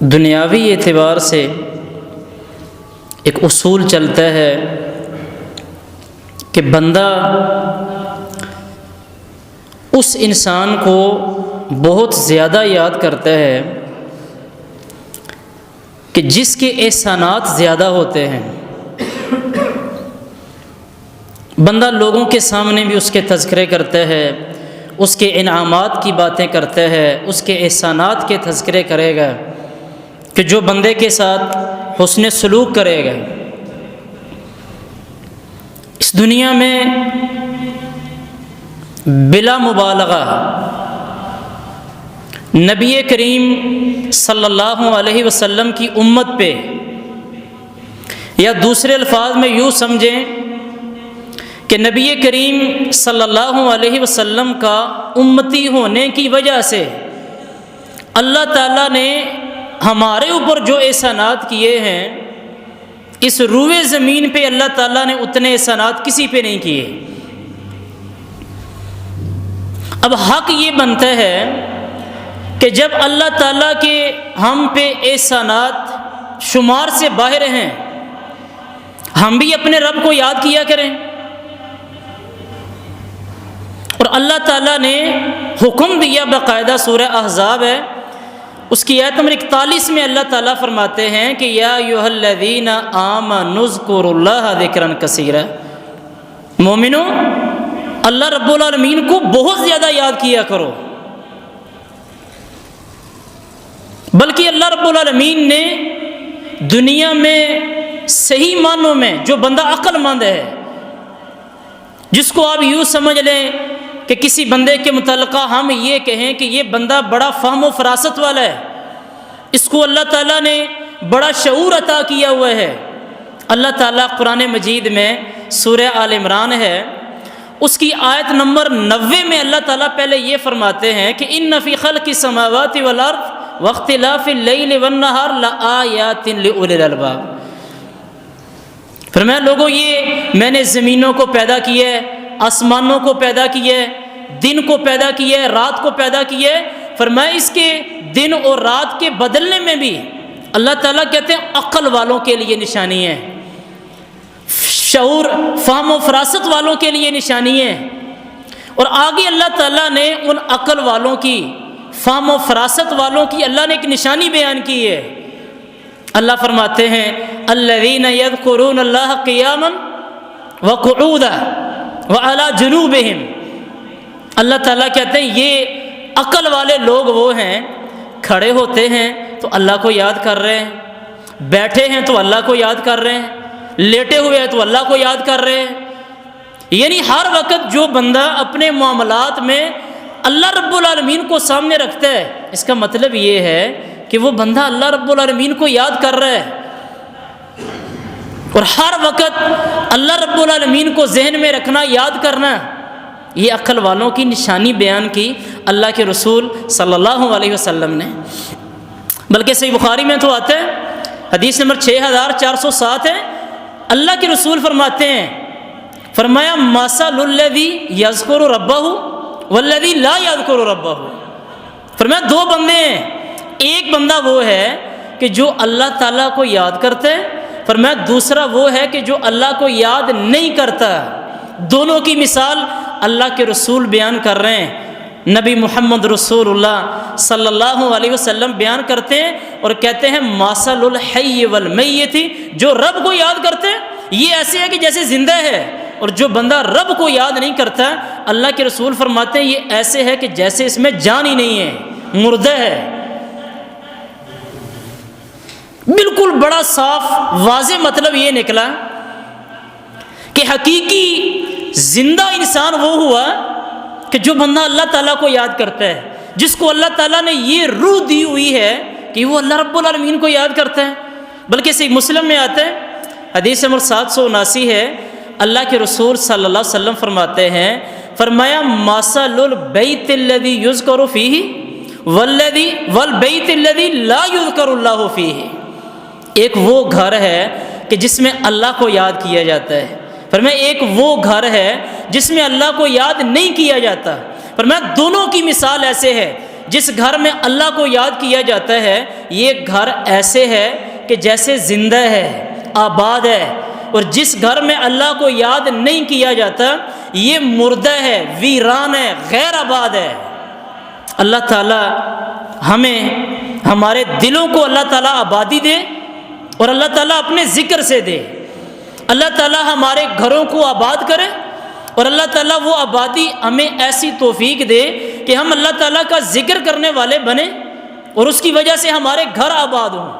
دنیاوی اعتبار سے ایک اصول چلتا ہے کہ بندہ اس انسان کو بہت زیادہ یاد کرتا ہے کہ جس کے احسانات زیادہ ہوتے ہیں۔ بندہ لوگوں کے سامنے بھی اس کے تذکرے کرتا ہے، اس کے انعامات کی باتیں کرتا ہے، اس کے احسانات کے تذکرے کرے گا کہ جو بندے کے ساتھ حسن سلوک کرے گا۔ اس دنیا میں بلا مبالغہ نبی کریم صلی اللہ علیہ وسلم کی امت پہ، یا دوسرے الفاظ میں یوں سمجھیں کہ نبی کریم صلی اللہ علیہ وسلم کا امتی ہونے کی وجہ سے اللہ تعالیٰ نے ہمارے اوپر جو احسانات کیے ہیں، اس روئے زمین پہ اللہ تعالیٰ نے اتنے احسانات کسی پہ نہیں کیے۔ اب حق یہ بنتا ہے کہ جب اللہ تعالیٰ کے ہم پہ احسانات شمار سے باہر ہیں، ہم بھی اپنے رب کو یاد کیا کریں۔ اور اللہ تعالیٰ نے حکم دیا، باقاعدہ سورہ احزاب ہے، اس کی آیت نمبر 41 میں اللہ تعالیٰ فرماتے ہیں کہ یا ایھا الذین آمنوا اذکروا اللہ ذکرا کثیرا، مومنو اللہ رب العالمین کو بہت زیادہ یاد کیا کرو۔ بلکہ اللہ رب العالمین نے دنیا میں صحیح معنوں میں جو بندہ عقل مند ہے، جس کو آپ یوں سمجھ لیں کہ کسی بندے کے متعلقہ ہم یہ کہیں کہ یہ بندہ بڑا فہم و فراست والا ہے، اس کو اللہ تعالیٰ نے بڑا شعور عطا کیا ہوا ہے۔ اللہ تعالیٰ قرآن مجید میں سورہ آل عمران ہے، اس کی آیت نمبر 90 میں اللہ تعالیٰ پہلے یہ فرماتے ہیں کہ ان فی خلق السماوات والارض واختلاف اللیل والنہار لآیات لأولی الالباب۔ فرمایا لوگوں، یہ میں نے زمینوں کو پیدا کیا ہے، آسمانوں کو پیدا کیا ہے، دن کو پیدا کیا ہے، رات کو پیدا کیا ہے۔ فرمایا اس کے دن اور رات کے بدلنے میں بھی اللہ تعالیٰ کہتے ہیں عقل والوں کے لیے نشانی ہے، شعور فہم و فراست والوں کے لیے نشانی ہے۔ اور آگے اللہ تعالیٰ نے ان عقل والوں کی، فہم و فراست والوں کی اللہ نے ایک نشانی بیان کی ہے۔ اللہ فرماتے ہیں الذین یذکرون اللہ قیاما وقعودا وعلی جنوبہم، اللہ تعالیٰ کہتے ہیں یہ عقل والے لوگ وہ ہیں، کھڑے ہوتے ہیں تو اللہ کو یاد کر رہے ہیں، بیٹھے ہیں تو اللہ کو یاد کر رہے ہیں، لیٹے ہوئے ہیں تو اللہ کو یاد کر رہے ہیں۔ یعنی ہر وقت جو بندہ اپنے معاملات میں اللہ رب العالمین کو سامنے رکھتا ہے، اس کا مطلب یہ ہے کہ وہ بندہ اللہ رب العالمین کو یاد کر رہا ہے۔ اور ہر وقت اللہ رب العالمین کو ذہن میں رکھنا، یاد کرنا، یہ عقل والوں کی نشانی بیان کی اللہ کے رسول صلی اللہ علیہ وسلم نے۔ بلکہ صحیح بخاری میں تو آتا ہے، حدیث نمبر 6407 ہے، اللہ کے رسول فرماتے ہیں، فرمایا مثل الذی یذکر ربہ والذی لا یذکر ربہ۔ فرمایا دو بندے ہیں، ایک بندہ وہ ہے کہ جو اللہ تعالیٰ کو یاد کرتا ہے، فرمایا دوسرا وہ ہے کہ جو اللہ کو یاد نہیں کرتا۔ دونوں کی مثال اللہ کے رسول بیان کر رہے ہیں، نبی محمد رسول اللہ صلی اللہ علیہ وسلم بیان کرتے ہیں اور کہتے ہیں مثل الحی والمیت، جو رب کو یاد کرتے ہیں یہ ایسے ہے کہ جیسے زندہ ہے، اور جو بندہ رب کو یاد نہیں کرتا، اللہ کے رسول فرماتے ہیں یہ ایسے ہے کہ جیسے اس میں جان ہی نہیں ہے، مردہ ہے۔ بالکل بڑا صاف واضح مطلب یہ نکلا کہ حقیقی زندہ انسان وہ ہوا کہ جو بندہ اللہ تعالیٰ کو یاد کرتا ہے، جس کو اللہ تعالیٰ نے یہ روح دی ہوئی ہے کہ وہ اللہ رب العالمین کو یاد کرتا ہے۔ بلکہ صحیح مسلم میں آتا ہے، حدیث نمبر 779 ہے، اللہ کے رسول صلی اللہ علیہ وسلم فرماتے ہیں، فرمایا مثل البیت الذی یذکر فیہ والبیت الذی لا یذکر اللہ فیہ۔ ایک وہ گھر ہے کہ جس میں اللہ کو یاد کیا جاتا ہے، فرمایا ایک وہ گھر ہے جس میں اللہ کو یاد نہیں کیا جاتا۔ فرمایا دونوں کی مثال ایسے ہے جس گھر میں اللہ کو یاد کیا جاتا ہے یہ گھر ایسے ہے کہ جیسے زندہ ہے، آباد ہے، اور جس گھر میں اللہ کو یاد نہیں کیا جاتا یہ مردہ ہے، ویران ہے، غیر آباد ہے۔ اللہ تعالیٰ ہمیں ہمارے دلوں کو اللہ تعالیٰ آبادی دے اور اللہ تعالیٰ اپنے ذکر سے دے۔ اللہ تعالیٰ ہمارے گھروں کو آباد کرے اور اللہ تعالیٰ وہ آبادی ہمیں ایسی توفیق دے کہ ہم اللہ تعالیٰ کا ذکر کرنے والے بنیں اور اس کی وجہ سے ہمارے گھر آباد ہوں۔